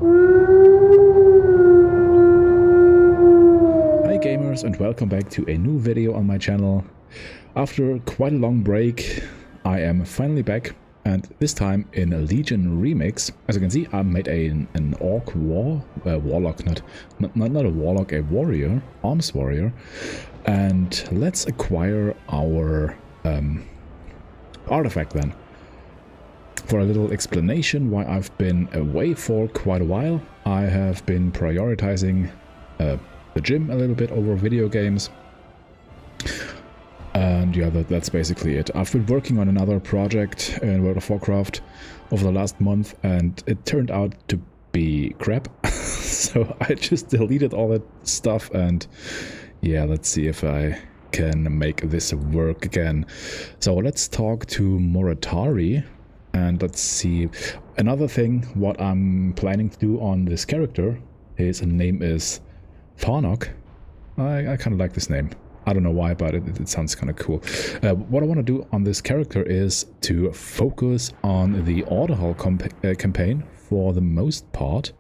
Hi gamers and welcome back to a new video on my channel. After quite a long break, I am finally back, and this time in a Legion remix. As you can see, I made an orc warlock, not a warlock, a warrior, arms warrior. And let's acquire our artifact then. For a little explanation why I've been away for quite a while, I have been prioritizing the gym a little bit over video games. And yeah, that's basically it. I've been working on another project in World of Warcraft over the last month, and it turned out to be crap. So I just deleted all that stuff, and yeah, let's see if I can make this work again. So let's talk to Moratari. And let's see, another thing, what I'm planning to do on this character, his name is Farnock. I kind of like this name. I don't know why, but it sounds kind of cool. What I want to do on this character is to focus on the Orderhall campaign for the most part,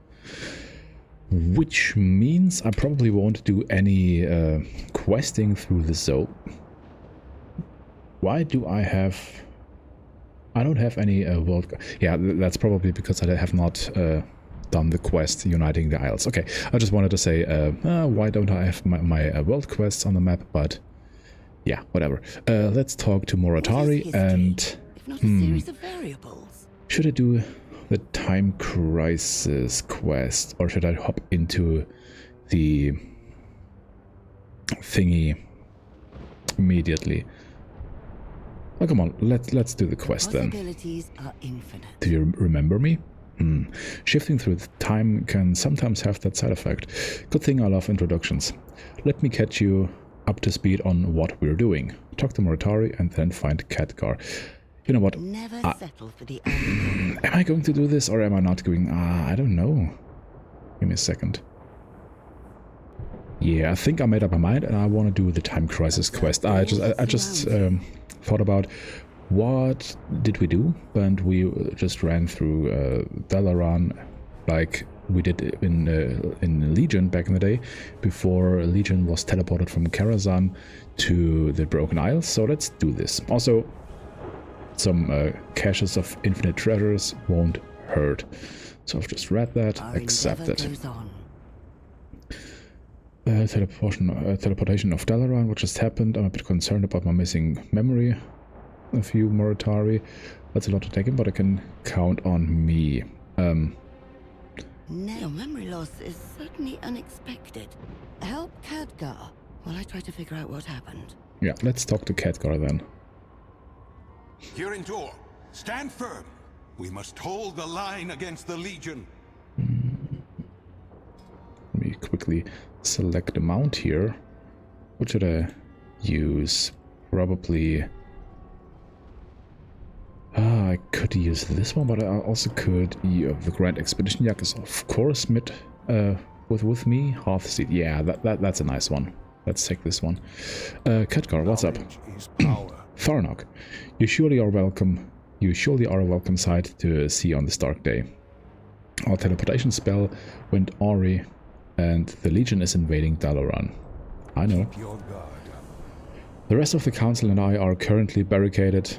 which means I probably won't do any questing through the zone. Why do I have... I don't have any world... Yeah, that's probably because I have not done the quest Uniting the Isles. Okay, I just wanted to say, why don't I have my world quests on the map, but yeah, whatever. Let's talk to Moratari and... Should I do the Time Crisis quest, or should I hop into the thingy immediately? Oh, come on, let's do the quest then. Are infinite. Do you remember me? Shifting through time can sometimes have that side effect. Good thing I love introductions. Let me catch you up to speed on what we're doing. Talk to Moratari and then find Khadgar. You know what? Never settle for the am I going to do this or am I not going? I don't know. Give me a second. Yeah, I think I made up my mind and I want to do the Time Crisis quest. I just thought about what did we do, and we just ran through Dalaran like we did in Legion back in the day, before Legion was teleported from Karazhan to the Broken Isles. So let's do this. Also, some caches of infinite treasures won't hurt. So I've just read that, accepted. Teleportation of Dalaran, what just happened. I'm a bit concerned about my missing memory. A few Moratari. That's a lot to take in, but I can count on me. No, memory loss is certainly unexpected. Help Khadgar while I try to figure out what happened. Yeah, let's talk to Khadgar then. Here in Dor, stand firm. We must hold the line against the Legion. Let me quickly select the mount here. What should I use? Probably... I could use this one, but I also could... the Grand Expedition Yak is of course with me. Hearthseed, yeah, that's a nice one. Let's take this one. Khadgar, what's up? Farnock, you surely are welcome. You surely are a welcome sight to see on this dark day. Our teleportation spell went awry, and the Legion is invading Dalaran. I know. The rest of the Council and I are currently barricaded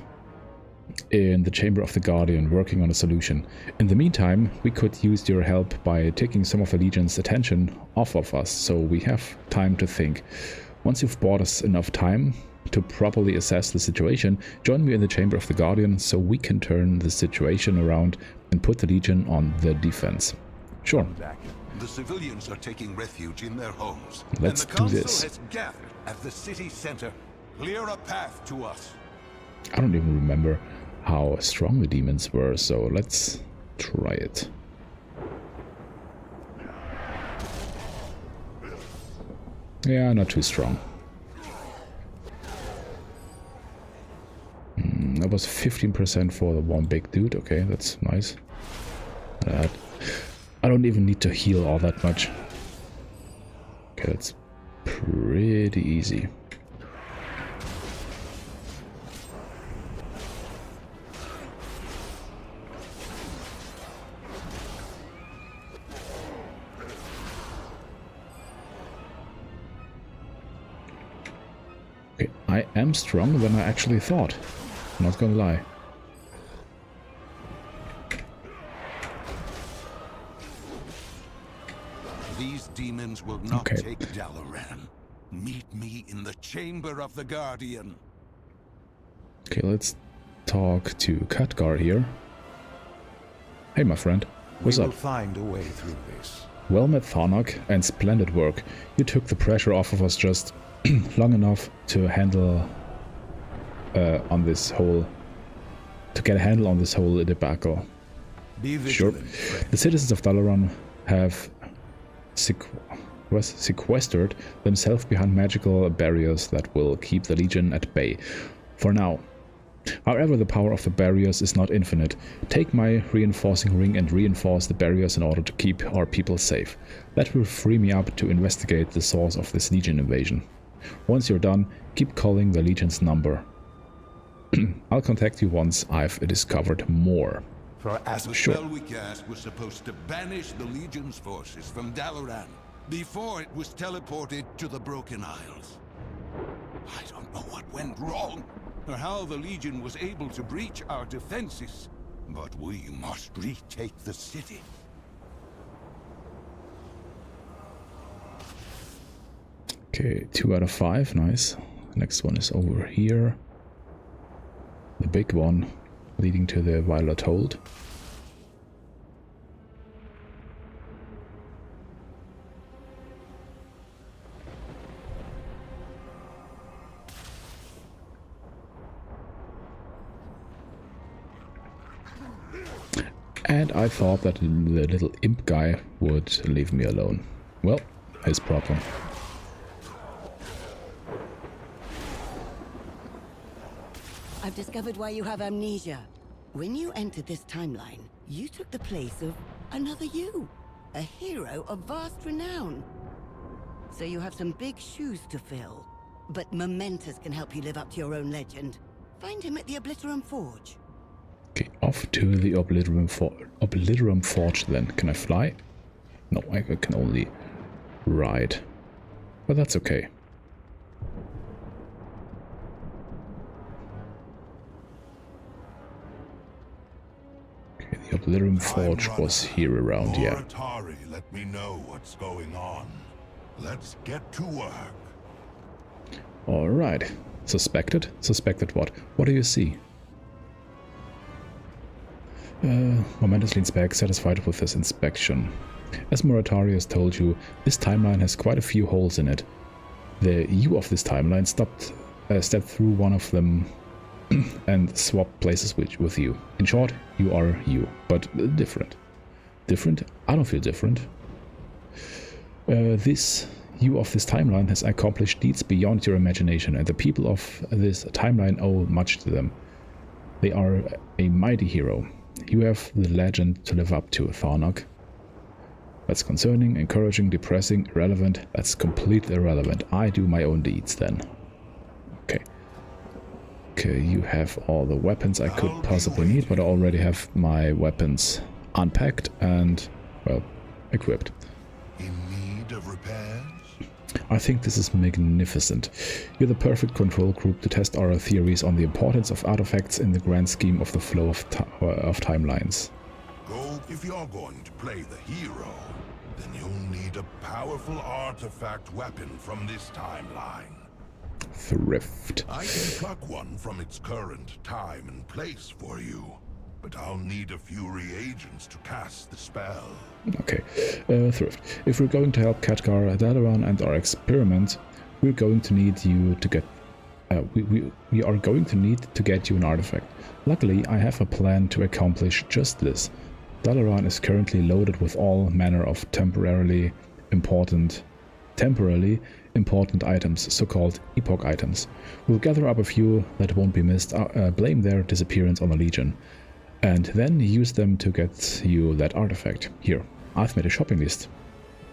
in the Chamber of the Guardian, working on a solution. In the meantime, we could use your help by taking some of the Legion's attention off of us, so we have time to think. Once you've bought us enough time to properly assess the situation, join me in the Chamber of the Guardian so we can turn the situation around and put the Legion on the defense. Sure. The civilians are taking refuge in their homes. Let's and the do council this. has gathered at the city center. Clear a path to us. I don't even remember how strong the demons were, so let's try it. Yeah, not too strong. That was 15% for the one big dude. Okay, that's nice. I don't even need to heal all that much. Okay, that's pretty easy. I am stronger than I actually thought. Not gonna lie. These demons will not Okay. take Dalaran. Meet me in the Chamber of the Guardian. Okay, let's talk to Khadgar here. Hey, my friend. What's We up? will find a way through this. Well met, Tharnak, and splendid work. You took the pressure off of us just long enough to handle on this whole... to get a handle on this whole debacle. Be Sure. vigilant, friend. The citizens of Dalaran have sequestered themselves behind magical barriers that will keep the Legion at bay. For now. However, the power of the barriers is not infinite. Take my reinforcing ring and reinforce the barriers in order to keep our people safe. That will free me up to investigate the source of this Legion invasion. Once you're done, keep calling the Legion's number. I'll contact you once I've discovered more. For as The Sure. spell we cast was supposed to banish the Legion's forces from Dalaran before it was teleported to the Broken Isles. I don't know what went wrong, or how the Legion was able to breach our defenses, but we must retake the city. Okay, 2 out of 5, nice. Next one is over here. The big one, leading to the Violet Hold. And I thought that the little imp guy would leave me alone. Well, his problem. I've discovered why you have amnesia. When you entered this timeline, you took the place of another you. A hero of vast renown. So you have some big shoes to fill. But Momentous can help you live up to your own legend. Find him at the Obliterum Forge. Okay, off to the Obliterum Forge then. Can I fly? No, I can only ride. But that's okay. Okay, the Obliterum Forge was here around, yeah. Atari, let me know what's going on. Let's get to work. Alright. Suspected? Suspected what? What do you see? Momentous leans back, satisfied with this inspection. As Moratari has told you, this timeline has quite a few holes in it. The you of this timeline stepped through one of them and swapped places with you. In short, you are you, but different. Different? I don't feel different. This you of this timeline has accomplished deeds beyond your imagination, and the people of this timeline owe much to them. They are a mighty hero. You have the legend to live up to, Tharnak. That's concerning, encouraging, depressing, irrelevant. That's completely irrelevant. I do my own deeds then. Okay. Okay, you have all the weapons I could possibly need, but I already have my weapons unpacked and, well, equipped. In need of repairs? I think this is magnificent. You're the perfect control group to test our theories on the importance of artifacts in the grand scheme of the flow of timelines. Go, if you're going to play the hero, then you'll need a powerful artifact weapon from this timeline. Thrift. I can pluck one from its current time and place for you, but I'll need a few reagents to cast the spell. Okay, Thrift. If we're going to help Khadgar, Dalaran, and our experiment, we're going to need you to get... we are going to need to get you an artifact. Luckily, I have a plan to accomplish just this. Dalaran is currently loaded with all manner of temporarily important items, so-called epoch items. We'll gather up a few that won't be missed, blame their disappearance on the Legion, and then use them to get you that artifact. Here, I've made a shopping list.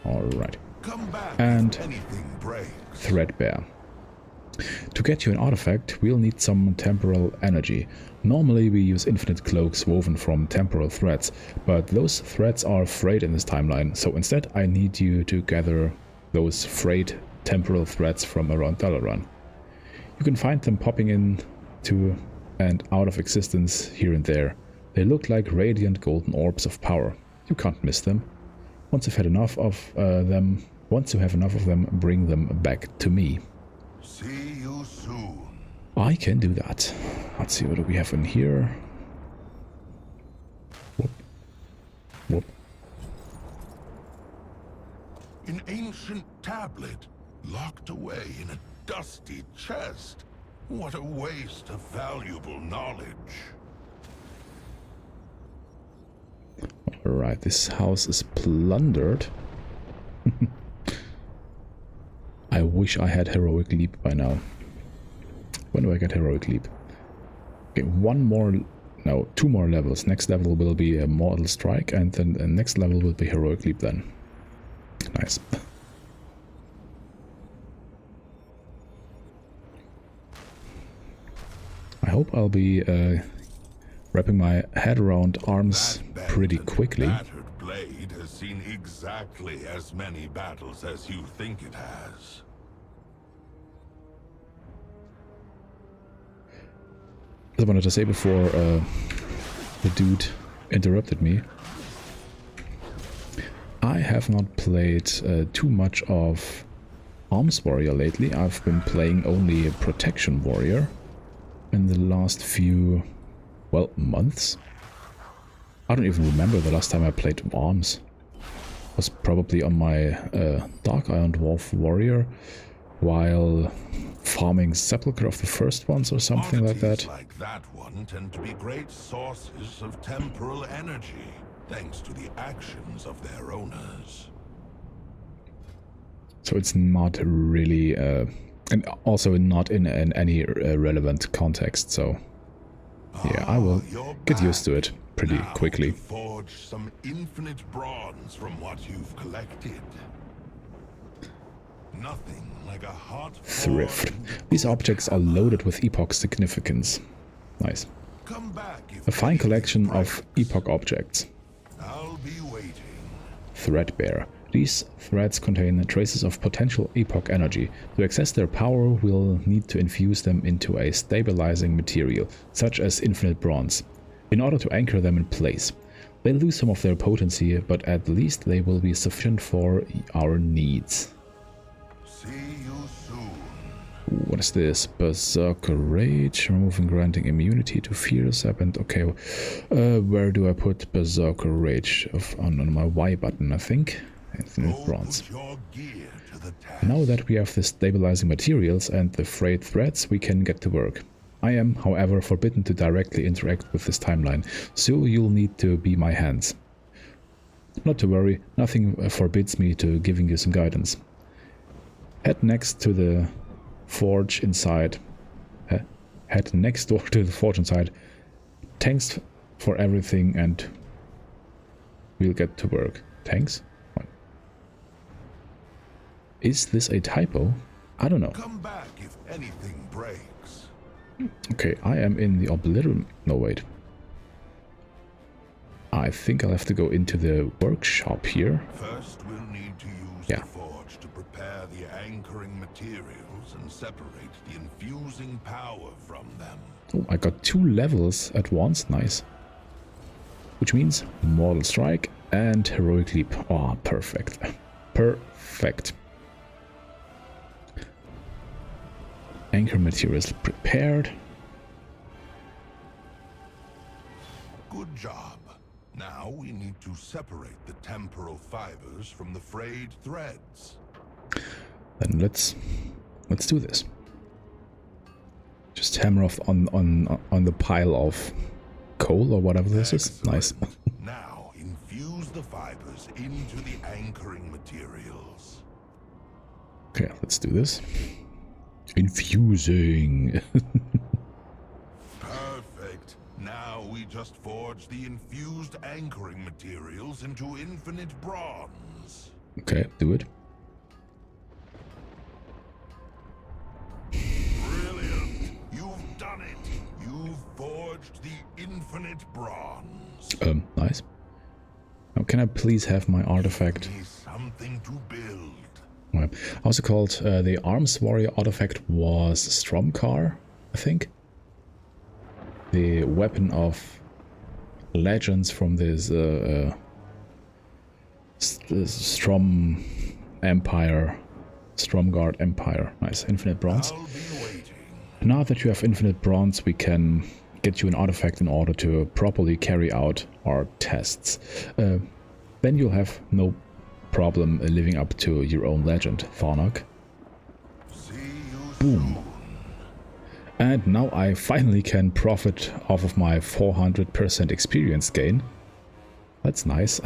Alright. Come back And if anything breaks. Threadbare. To get you an artifact, we'll need some temporal energy. Normally we use infinite cloaks woven from temporal threads, but those threads are frayed in this timeline, so instead I need you to gather those frayed temporal threads from around Dalaran. You can find them popping in to and out of existence here and there. They look like radiant golden orbs of power. You can't miss them. Once you have enough of them, bring them back to me. See you soon. I can do that. Let's see, what do we have in here? Whoop. Whoop. An ancient tablet, locked away in a dusty chest. What a waste of valuable knowledge. Alright, this house is plundered. I wish I had Heroic Leap by now. When do I get Heroic Leap? Okay, two more levels. Next level will be a Mortal Strike, and then the next level will be Heroic Leap then. Nice. I hope I'll be wrapping my head around arms pretty quickly. That battered blade has seen exactly as many battles as you think it has. I wanted to say before the dude interrupted me, I have not played too much of Arms Warrior lately. I've been playing only Protection Warrior in the last few, well, months. I don't even remember the last time I played Arms. It was probably on my Dark Iron Dwarf Warrior while farming Sepulchre of the First Ones or something like that. Like that one tend to be great sources of temporal energy, thanks to the actions of their owners. So it's not really, and also not in any relevant context, so yeah, I will get used to it pretty quickly. Forge some infinite bronze from what you've collected. Nothing like a hot Thrift. These objects are loaded with epoch significance. Nice. Come back if A fine collection of epoch objects. I'll be waiting. Threadbare. These threads contain traces of potential epoch energy. To access their power, we'll need to infuse them into a stabilizing material, such as infinite bronze, in order to anchor them in place. They'll lose some of their potency, but at least they will be sufficient for our needs. See you soon. What is this? Berserker Rage, removing granting immunity to fear serpent. Okay, where do I put Berserker Rage? On my Y button, I think. Infinite bronze. Put your gear to the task. Now that we have the stabilizing materials and the frayed threads, we can get to work. I am, however, forbidden to directly interact with this timeline, so you'll need to be my hands. Not to worry, nothing forbids me to giving you some guidance. Head next to the forge inside. Head next door to the forge inside. Thanks for everything, and we'll get to work. Thanks? Is this a typo? I don't know. Come back if anything breaks. Okay, I am in the obliterum. No, wait. I think I'll have to go into the workshop here. First, we'll need to use Yeah. the forge to prepare the anchoring materials and separate the infusing power from them. Oh, I got 2 levels at once. Nice. Which means Mortal Strike and Heroic Leap. Oh, perfect. Perfect. Anchor materials prepared. Good job. Now we need to separate the temporal fibers from the frayed threads. Then let's do this. Just hammer off on the pile of coal or whatever this is. Nice. Now infuse the fibers into the anchoring materials. Okay, let's do this. Infusing. Perfect. Now we just forge the infused anchoring materials into infinite bronze. Okay, do it. Brilliant. You've done it. You've forged the infinite bronze. Nice. Now, can I please have my artifact? Give me something to build. Also called the Arms Warrior artifact was Stromkar, I think. The weapon of legends from this Strom Empire, Stromguard Empire. Nice, infinite bronze. I'll be waiting. Now that you have infinite bronze, we can get you an artifact in order to properly carry out our tests. Then you'll have no problem living up to your own legend, Tharnok. See you Boom. And now I finally can profit off of my 400% experience gain. That's nice.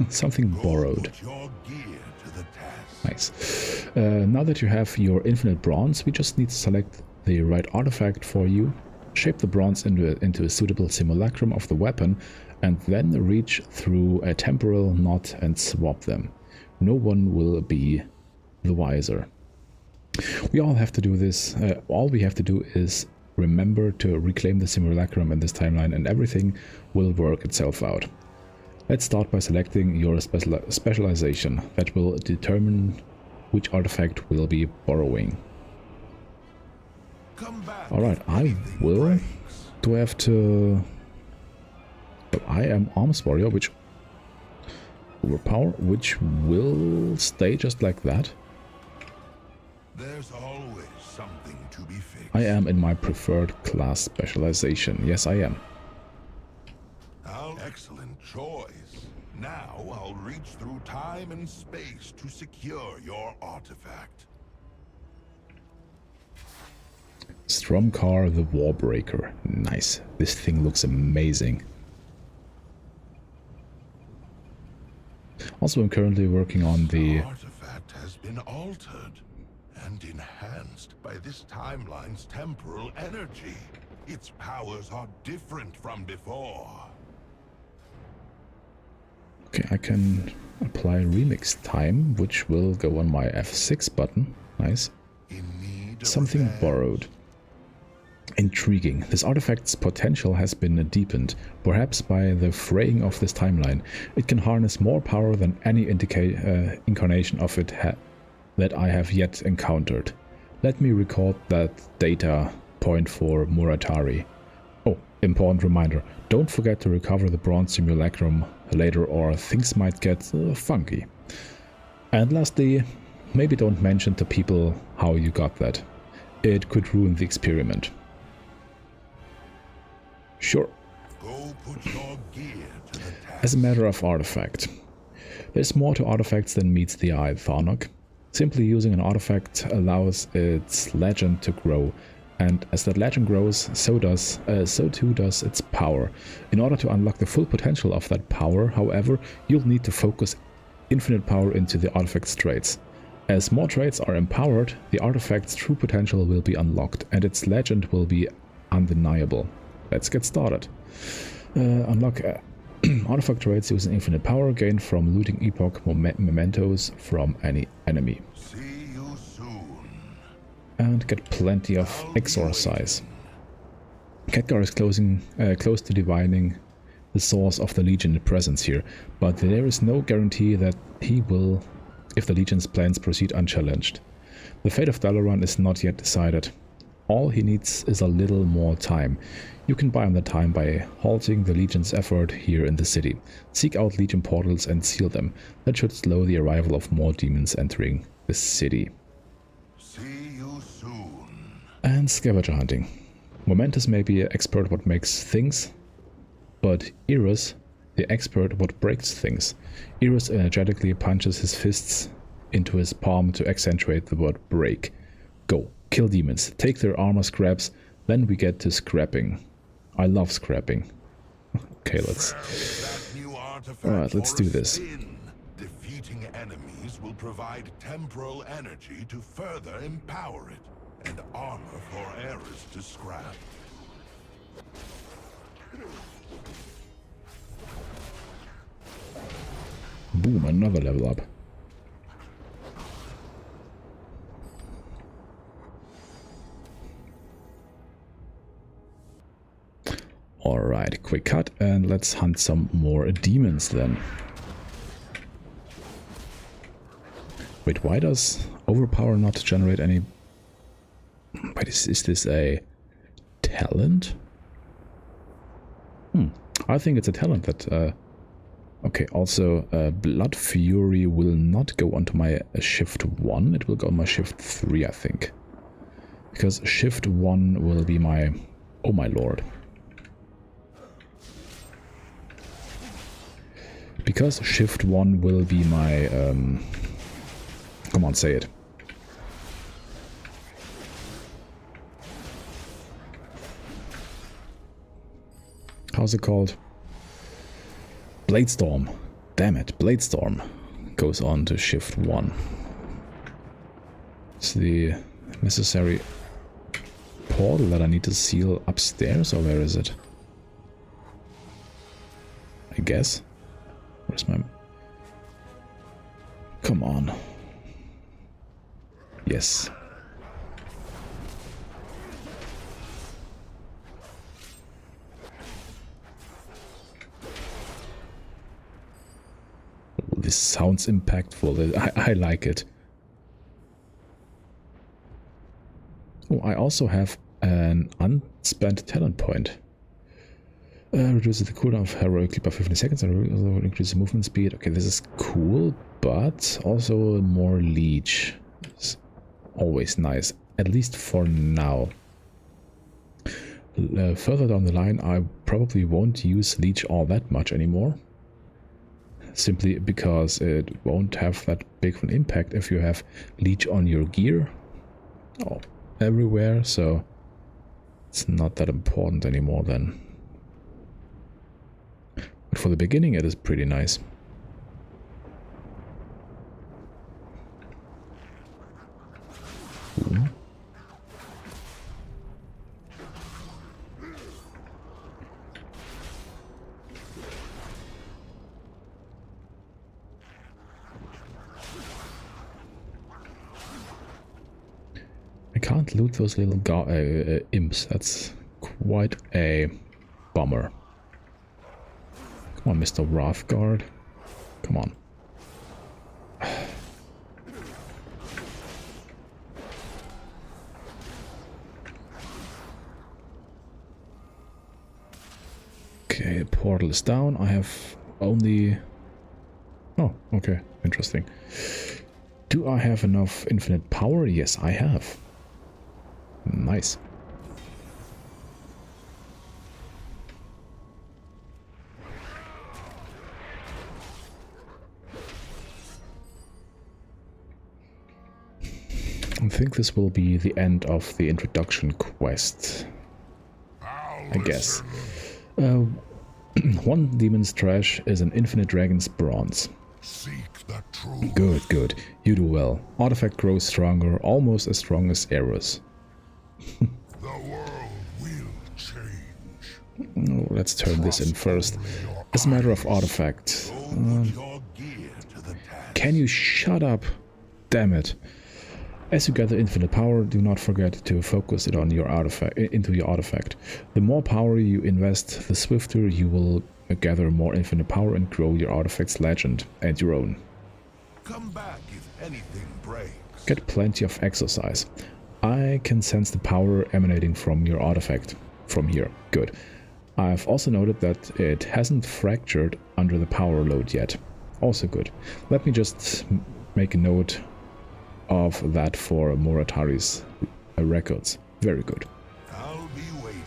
Something borrowed. Put your gear to the task. Nice. Now that you have your infinite bronze, we just need to select the right artifact for you, shape the bronze into a suitable simulacrum of the weapon, and then reach through a temporal knot and swap them. No one will be the wiser. We all have to do this. All we have to do is remember to reclaim the simulacrum in this timeline, and everything will work itself out. Let's start by selecting your specialization. That will determine which artifact we'll be borrowing. Come back. Alright, I Anything will. breaks. Do I have to... But I am Arms Warrior, which... Overpower, which will stay just like that. There's always something to be fixed. I am in my preferred class specialization. Yes, I am. Excellent choice. Now I'll reach through time and space to secure your artifact. Stromkar the Warbreaker. Nice. This thing looks amazing. Also, I'm currently working on the... artifact has been altered and enhanced by this timeline's temporal energy. Its powers are different from before. Okay, I can apply remix time, which will go on my F6 button. Nice. In need of Something revenge. borrowed. Intriguing. This artifact's potential has been deepened, perhaps by the fraying of this timeline. It can harness more power than any incarnation of it that I have yet encountered. Let me record that data point for Muratari. Oh, important reminder. Don't forget to recover the bronze simulacrum later, or things might get funky. And lastly, maybe don't mention to people how you got that. It could ruin the experiment. Sure. Go put your gear to the task. As a matter of artifact. There's more to artifacts than meets the eye, Tharnok. Simply using an artifact allows its legend to grow, and as that legend grows, so too does its power. In order to unlock the full potential of that power, however, you'll need to focus infinite power into the artifact's traits. As more traits are empowered, the artifact's true potential will be unlocked, and its legend will be undeniable. Let's get started. Unlock artifact traits using infinite power gained from looting epoch mementos from any enemy. See you soon. And get plenty of exorcise. Khadgar is close to divining the source of the Legion presence here, but there is no guarantee that he will if the Legion's plans proceed unchallenged. The fate of Dalaran is not yet decided. All he needs is a little more time. You can buy him the time by halting the Legion's effort here in the city. Seek out Legion portals and seal them. That should slow the arrival of more demons entering the city. See you soon. And scavenger hunting. Momentus may be an expert what makes things, but Eros, the expert what breaks things. Eros energetically punches his fists into his palm to accentuate the word break. Go, kill demons, take their armor scraps, then we get to scrapping. I love scrapping. Okay, let's... Alright, let's do this. Defeating enemies will provide temporal energy to further empower it, and armor for Eris to scrap. Boom, another level up. Alright, quick cut, and let's hunt some more demons then. Wait, why does overpower not generate any... Wait, is this a talent? I think it's a talent that... Okay, also, Blood Fury will not go onto my Shift 1, it will go on my Shift 3, I think. Because Shift 1 will be my... Oh my lord. Because Shift 1 will be my... Come on, say it. How's it called? Bladestorm. Damn it, Bladestorm goes on to Shift 1. It's the necessary portal that I need to seal upstairs, or where is it? I guess. Where's my... Come on. Yes. This sounds impactful. I like it. Oh, I also have an unspent talent point. Reduces the cooldown of heroically by 15 seconds and also increases movement speed. Okay, this is cool, but also more leech. It's always nice, at least for now. Further down the line, I probably won't use leech all that much anymore. Simply because it won't have that big of an impact if you have leech on your gear. Oh, everywhere, so it's not that important anymore then. But for the beginning it is pretty nice. Ooh. I can't loot those little imps. That's quite a bummer. Come on, Mr. Wrathguard. Come on. Okay, portal is down. I have only... Oh, okay. Interesting. Do I have enough infinite power? Yes, I have. Nice. I think this will be the end of the introduction quest. I guess. One demon's trash is an infinite dragon's bronze. Seek the truth. Good, good. You do well. Artifact grows stronger, almost as strong as Eros. The world will change. Oh, let's turn this in first. As a matter of artifact. Your gear to the task. Can you shut up? Damn it. As you gather infinite power, do not forget to focus it on your artifact, into your artifact. The more power you invest, the swifter you will gather more infinite power and grow your artifact's legend and your own. Come back if anything breaks. Get plenty of exercise. I can sense the power emanating from your artifact. From here. Good. I've also noted that it hasn't fractured under the power load yet. Also good. Let me just make a note of that for Moratari's records. Very good. I'll be waiting.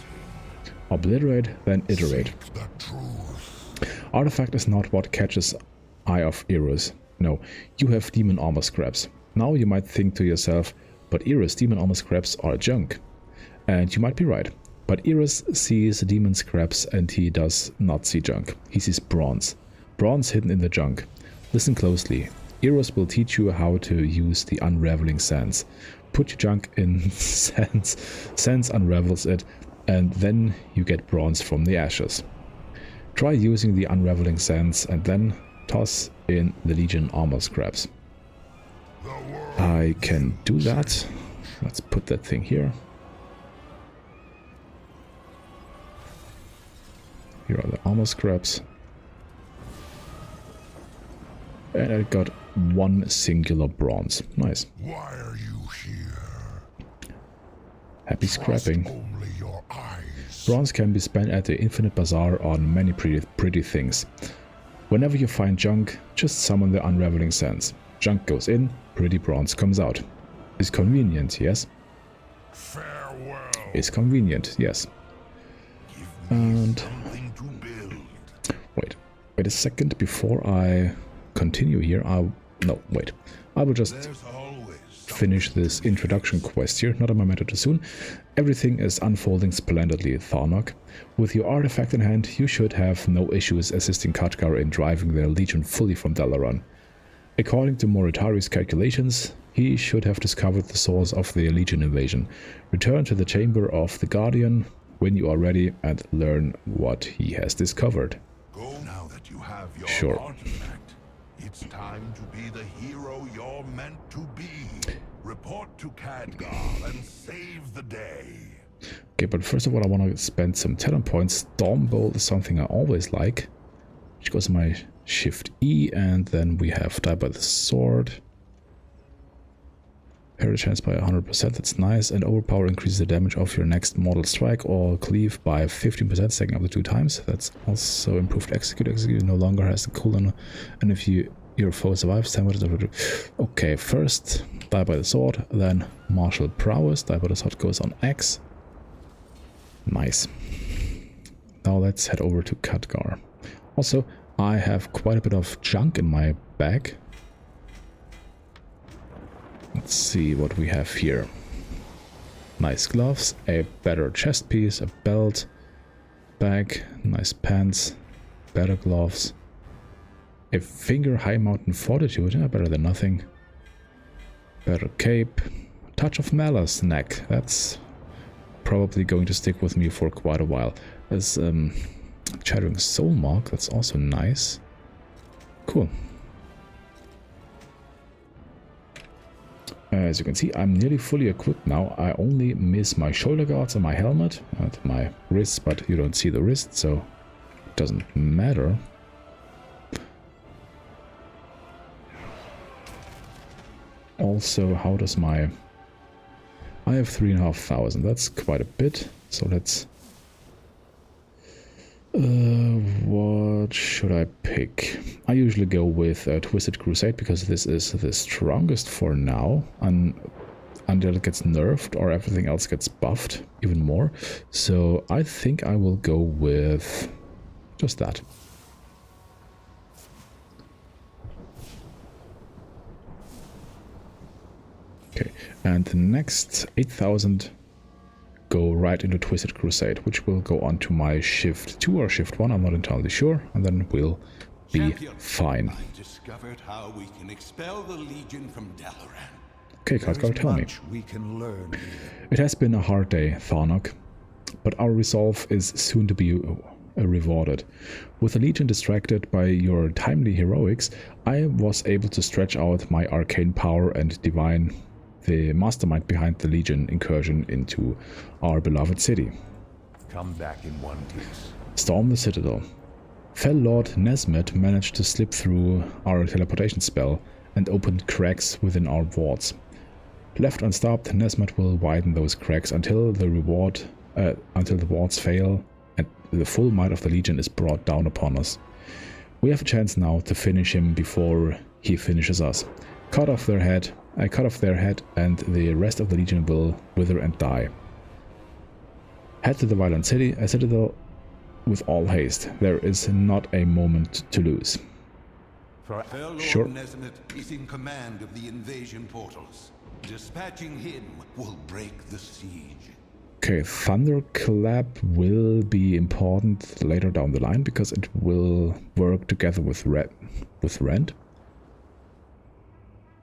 Obliterate, then iterate. Seek the truth. Artifact is not what catches eye of Eros. No, you have demon armor scraps. Now you might think to yourself, but Eros demon armor scraps are junk. And you might be right. But Eros sees demon scraps and he does not see junk. He sees bronze. Bronze hidden in the junk. Listen closely. Eros will teach you how to use the unraveling sands. Put your junk in sands. Sands unravels it, and then you get bronze from the ashes. Try using the unraveling sands and then toss in the Legion armor scraps. I can do that. Let's put that thing here. Here are the armor scraps. And I got one singular bronze. Nice. Why are you here? Happy scrapping. Only your eyes. Bronze can be spent at the Infinite Bazaar on many pretty things. Whenever you find junk, just summon the Unraveling Sands. Junk goes in, pretty bronze comes out. Is convenient, yes? Farewell. Is convenient, yes. Give me And something to build. wait a second before I continue here. I will just There's always finish this introduction quest here. Not on my matter too soon. Everything is unfolding splendidly, Tharnok. With your artifact in hand, you should have no issues assisting Khadgar in driving their legion fully from Dalaran. According to Moritari's calculations, he should have discovered the source of the legion invasion. Return to the Chamber of the Guardian when you are ready and learn what he has discovered. Go now that you have your Sure. artifact. It's time to be the hero you're meant to be. Report to Khadgar and save the day. Okay, but first of all, I want to spend some talent points. Stormbolt is something I always like, which goes to my Shift E, and then we have Die by the Sword. Parry chance by 100%, that's nice, and Overpower increases the damage of your next mortal strike or cleave by 15%, stacking up to 2 times. That's also improved Execute. Execute no longer has the cooldown, and if your foe survives, 10 minutes. Okay, first Die by the Sword, then Martial Prowess. Die by the Sword goes on X. Nice. Now let's head over to Khadgar. Also, I have quite a bit of junk in my bag. Let's see what we have here. Nice gloves, a better chest piece, a belt, bag, nice pants, better gloves, a finger high mountain fortitude, better than nothing. Better cape, touch of malice neck, that's probably going to stick with me for quite a while. There's Chattering Soul Mark, that's also nice. Cool. As you can see, I'm nearly fully equipped now. I only miss my shoulder guards and my helmet and my wrists, but you don't see the wrist, so it doesn't matter. Also, how does my... I have 3,500, that's quite a bit, so let's... what should I pick? I usually go with Twisted Crusade because this is the strongest for now, until it gets nerfed or everything else gets buffed even more. So I think I will go with just that. Okay, and the next 8,000 go right into Twisted Crusade, which will go on to my Shift 2 or Shift 1, I'm not entirely sure, and then we'll be Champion, fine. I've discovered how we can expel the Legion from Dalaran. Okay, Khadgar, tell me. We can learn here. It has been a hard day, Tharnok, but our resolve is soon to be rewarded. With the Legion distracted by your timely heroics, I was able to stretch out my arcane power and divine the mastermind behind the Legion incursion into our beloved city. Come back in one piece. Storm the Citadel. Fell Lord Nesmet managed to slip through our teleportation spell and opened cracks within our wards. Left unstopped, Nesmet will widen those cracks until the wards fail and the full might of the Legion is brought down upon us. We have a chance now to finish him before he finishes us. Cut off their head, and the rest of the Legion will wither and die. Head to the Violent Citadel with all haste. There is not a moment to lose. For Fell Sure. Lord Nesnet is in command of the invasion portals. Dispatching him will break the siege. Okay, Thunderclap will be important later down the line because it will work together with Rend.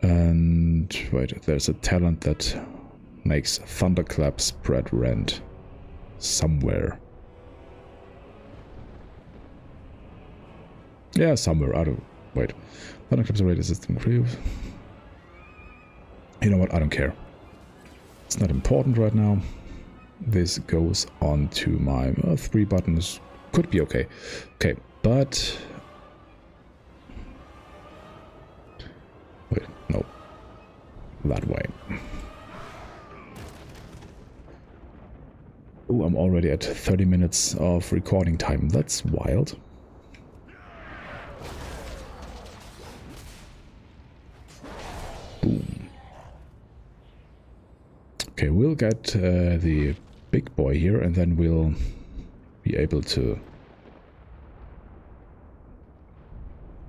And wait, there's a talent that makes Thunderclap spread Rend somewhere. Yeah, somewhere. I don't. Wait. Thunderclap's already system improve. You know what? I don't care. It's not important right now. This goes on to my 3 buttons. Could be okay. Okay, but Wait, no. That way. Oh, I'm already at 30 minutes of recording time. That's wild. Boom. Okay, we'll get the big boy here, and then we'll be able to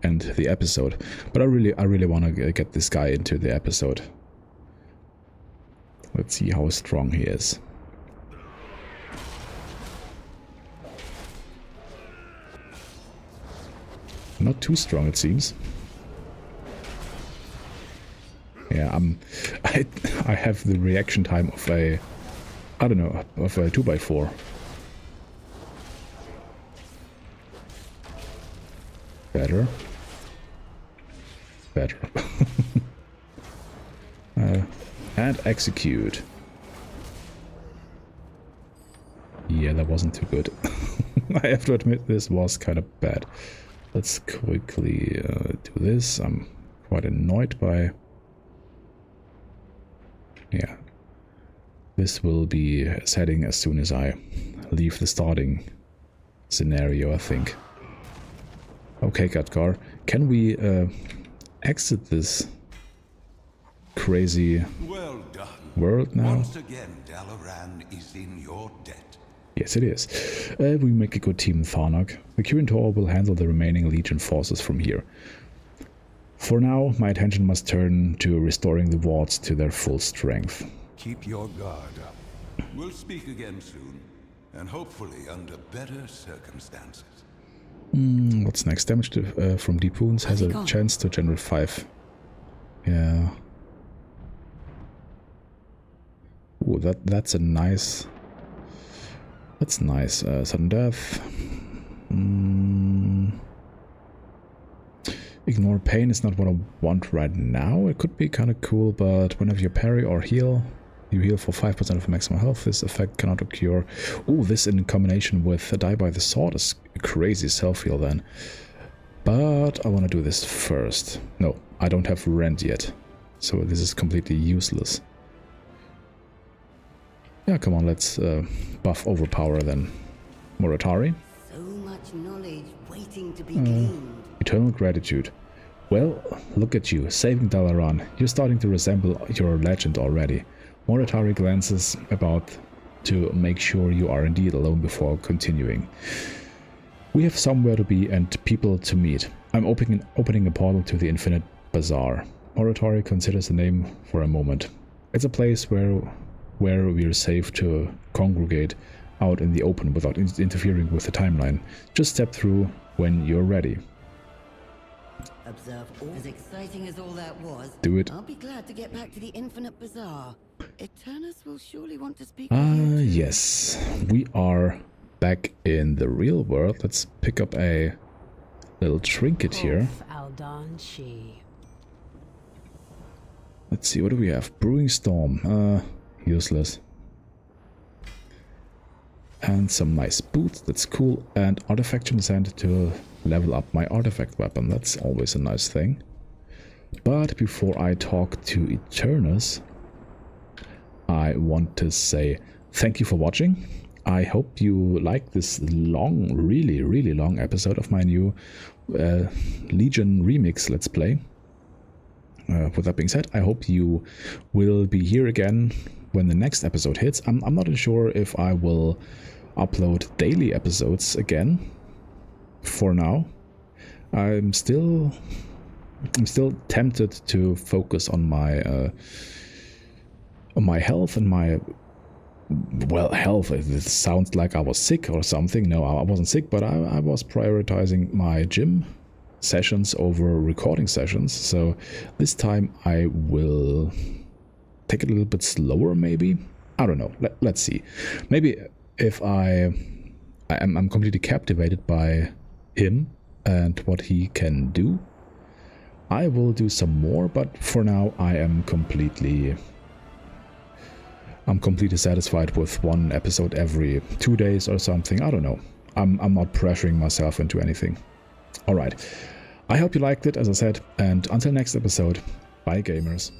end the episode. But I really want to get this guy into the episode. Let's see how strong he is. Not too strong, it seems. Yeah, I have the reaction time of a, I don't know, of a 2x4. Better. Better. And execute. Yeah, that wasn't too good. I have to admit, this was kind of bad. Let's quickly do this. I'm quite annoyed by... Yeah. This will be setting as soon as I leave the starting scenario, I think. Okay, Khadgar. Can we exit this crazy world now? Once again, Dalaran is in your debt. Yes, it is. We make a good team, Tharnak. The Kirintor will handle the remaining Legion forces from here. For now, my attention must turn to restoring the wards to their full strength. Keep your guard up. We'll speak again soon, and hopefully under better circumstances. What's next? Damage from deep wounds has a chance to generate 5. Yeah. Ooh, that's a nice... That's nice. Sudden death. Ignore pain is not what I want right now. It could be kind of cool, but whenever you parry or heal, you heal for 5% of maximum health. This effect cannot occur. Ooh, this in combination with Die by the Sword is a crazy self-heal then. But I want to do this first. No, I don't have Rend yet, so this is completely useless. Yeah, come on, let's buff Overpower then. Moritari. So much knowledge waiting to be gleaned. Eternal Gratitude. Well, look at you, saving Dalaran. You're starting to resemble your legend already. Moritari glances about to make sure you are indeed alone before continuing. We have somewhere to be and people to meet. I'm opening a portal to the Infinite Bazaar. Moritari considers the name for a moment. It's a place where we're safe to congregate out in the open without interfering with the timeline. Just step through when you're ready. Observe all. As exciting as all that was, Do it. I'll be glad to get back to the Infinite Bazaar. Eternus will surely want to speak with you too. Yes. We are back in the real world. Let's pick up a little trinket here. Let's see, what do we have? Brewing Storm. Useless. And some nice boots, that's cool. And Artifaction Sand to level up my artifact weapon. That's always a nice thing. But before I talk to Eternus, I want to say thank you for watching. I hope you like this long, really long episode of my new Legion Remix Let's Play. With that being said, I hope you will be here again when the next episode hits. I'm not sure if I will upload daily episodes again. For now, I'm still tempted to focus on my health and my health. It sounds like I was sick or something. No, I wasn't sick, but I was prioritizing my gym sessions over recording sessions. So this time I will take it a little bit slower, maybe. I don't know. Let's see. Maybe if I'm completely captivated by him and what he can do, I will do some more. But for now, I'm completely satisfied with one episode every 2 days or something. I don't know. I'm not pressuring myself into anything. All right. I hope you liked it, as I said, and until next episode, Bye, gamers.